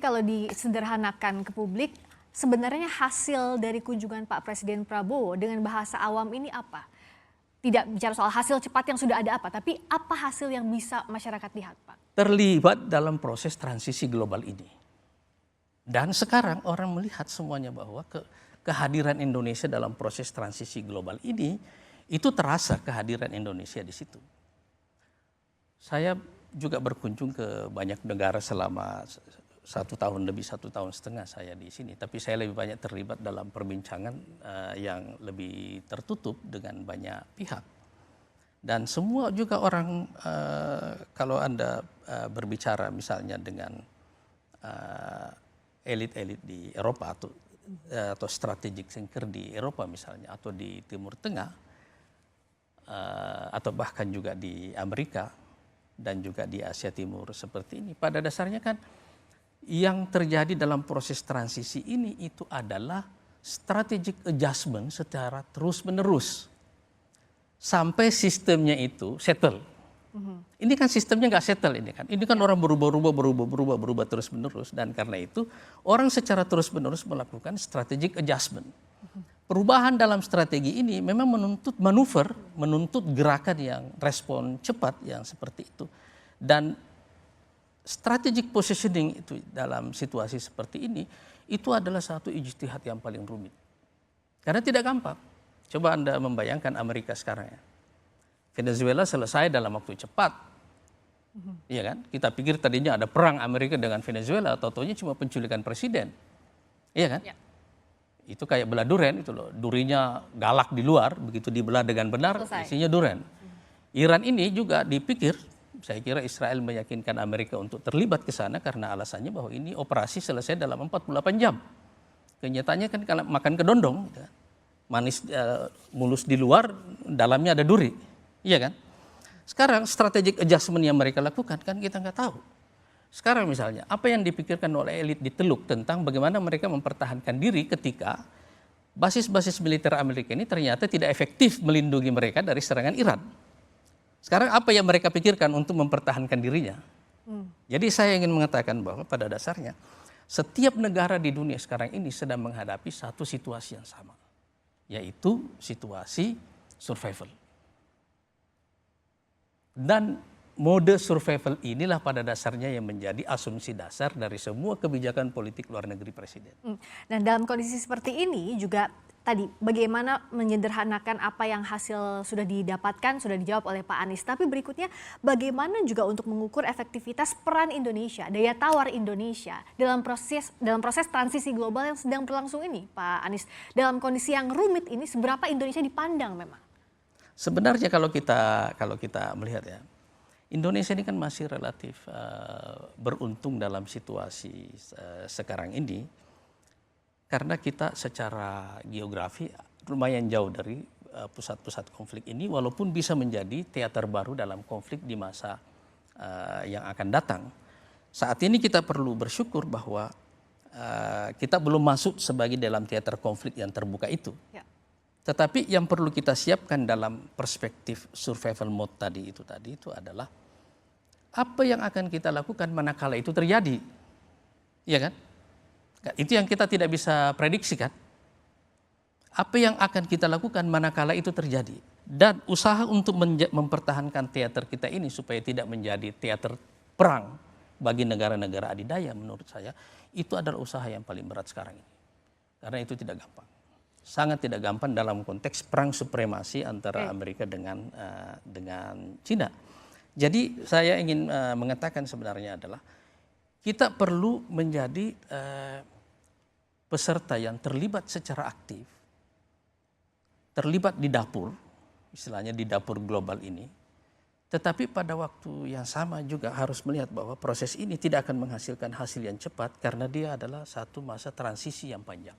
kalau disederhanakan ke publik, sebenarnya hasil dari kunjungan Pak Presiden Prabowo dengan bahasa awam ini apa? Tidak bicara soal hasil cepat yang sudah ada apa, tapi apa hasil yang bisa masyarakat lihat, Pak? Terlibat dalam proses transisi global ini. Dan sekarang orang melihat semuanya bahwa kehadiran Indonesia dalam proses transisi global ini, itu terasa kehadiran Indonesia di situ. Saya juga berkunjung ke banyak negara selama 1 tahun lebih 1,5 tahun saya di sini. Tapi saya lebih banyak terlibat dalam perbincangan yang lebih tertutup dengan banyak pihak. Dan semua juga orang, kalau Anda berbicara misalnya dengan elit-elit di Eropa atau strategic thinker di Eropa misalnya, atau di Timur Tengah, atau bahkan juga di Amerika dan juga di Asia Timur seperti ini. Pada dasarnya kan yang terjadi dalam proses transisi ini itu adalah strategic adjustment secara terus-menerus sampai sistemnya itu settle. Ini kan sistemnya nggak settle ini kan. Ini kan orang berubah terus-menerus, dan karena itu orang secara terus-menerus melakukan strategic adjustment. Perubahan dalam strategi ini memang menuntut manuver, menuntut gerakan yang respon cepat yang seperti itu. Dan strategic positioning itu dalam situasi seperti ini, itu adalah satu ijtihad yang paling rumit. Karena tidak gampang. Coba Anda membayangkan Amerika sekarang ya. Venezuela selesai dalam waktu cepat. Iya kan? Kita pikir tadinya ada perang Amerika dengan Venezuela, taunya cuma penculikan presiden. Iya kan? Ya. Itu kayak belah duren itu loh, durinya galak di luar, begitu dibelah dengan benar isinya duren. Iran ini juga dipikir, saya kira Israel meyakinkan Amerika untuk terlibat ke sana karena alasannya bahwa ini operasi selesai dalam 48 jam. Kenyataannya kan kalau makan kedondong, manis mulus di luar, dalamnya ada duri, iya kan? Sekarang strategic adjustment yang mereka lakukan kan kita nggak tahu. Sekarang misalnya, apa yang dipikirkan oleh elit di Teluk tentang bagaimana mereka mempertahankan diri ketika basis-basis militer Amerika ini ternyata tidak efektif melindungi mereka dari serangan Iran. Sekarang apa yang mereka pikirkan untuk mempertahankan dirinya? Jadi saya ingin mengatakan bahwa pada dasarnya setiap negara di dunia sekarang ini sedang menghadapi satu situasi yang sama, yaitu situasi survival. Dan mode survival inilah pada dasarnya yang menjadi asumsi dasar dari semua kebijakan politik luar negeri presiden. Dan dalam kondisi seperti ini juga tadi bagaimana menyederhanakan apa yang hasil sudah didapatkan, sudah dijawab oleh Pak Anies. Tapi berikutnya bagaimana juga untuk mengukur efektivitas peran Indonesia, daya tawar Indonesia dalam proses transisi global yang sedang berlangsung ini, Pak Anies. Dalam kondisi yang rumit ini, seberapa Indonesia dipandang memang? Sebenarnya kalau kita melihat ya, Indonesia ini kan masih relatif beruntung dalam situasi sekarang ini karena kita secara geografi lumayan jauh dari pusat-pusat konflik ini, walaupun bisa menjadi teater baru dalam konflik di masa yang akan datang. Saat ini kita perlu bersyukur bahwa kita belum masuk sebagai dalam teater konflik yang terbuka itu. Ya. Tetapi yang perlu kita siapkan dalam perspektif survival mode tadi itu adalah apa yang akan kita lakukan manakala itu terjadi, ya kan? Itu yang kita tidak bisa prediksi kan? Apa yang akan kita lakukan manakala itu terjadi? Dan usaha untuk mempertahankan teater kita ini supaya tidak menjadi teater perang bagi negara-negara adidaya, menurut saya itu adalah usaha yang paling berat sekarang ini. Karena itu tidak gampang. Sangat tidak gampang dalam konteks perang supremasi antara Amerika dengan Cina. Jadi saya ingin mengatakan sebenarnya adalah kita perlu menjadi peserta yang terlibat secara aktif, terlibat di dapur, istilahnya di dapur global ini. Tetapi pada waktu yang sama juga harus melihat bahwa proses ini tidak akan menghasilkan hasil yang cepat karena dia adalah satu masa transisi yang panjang.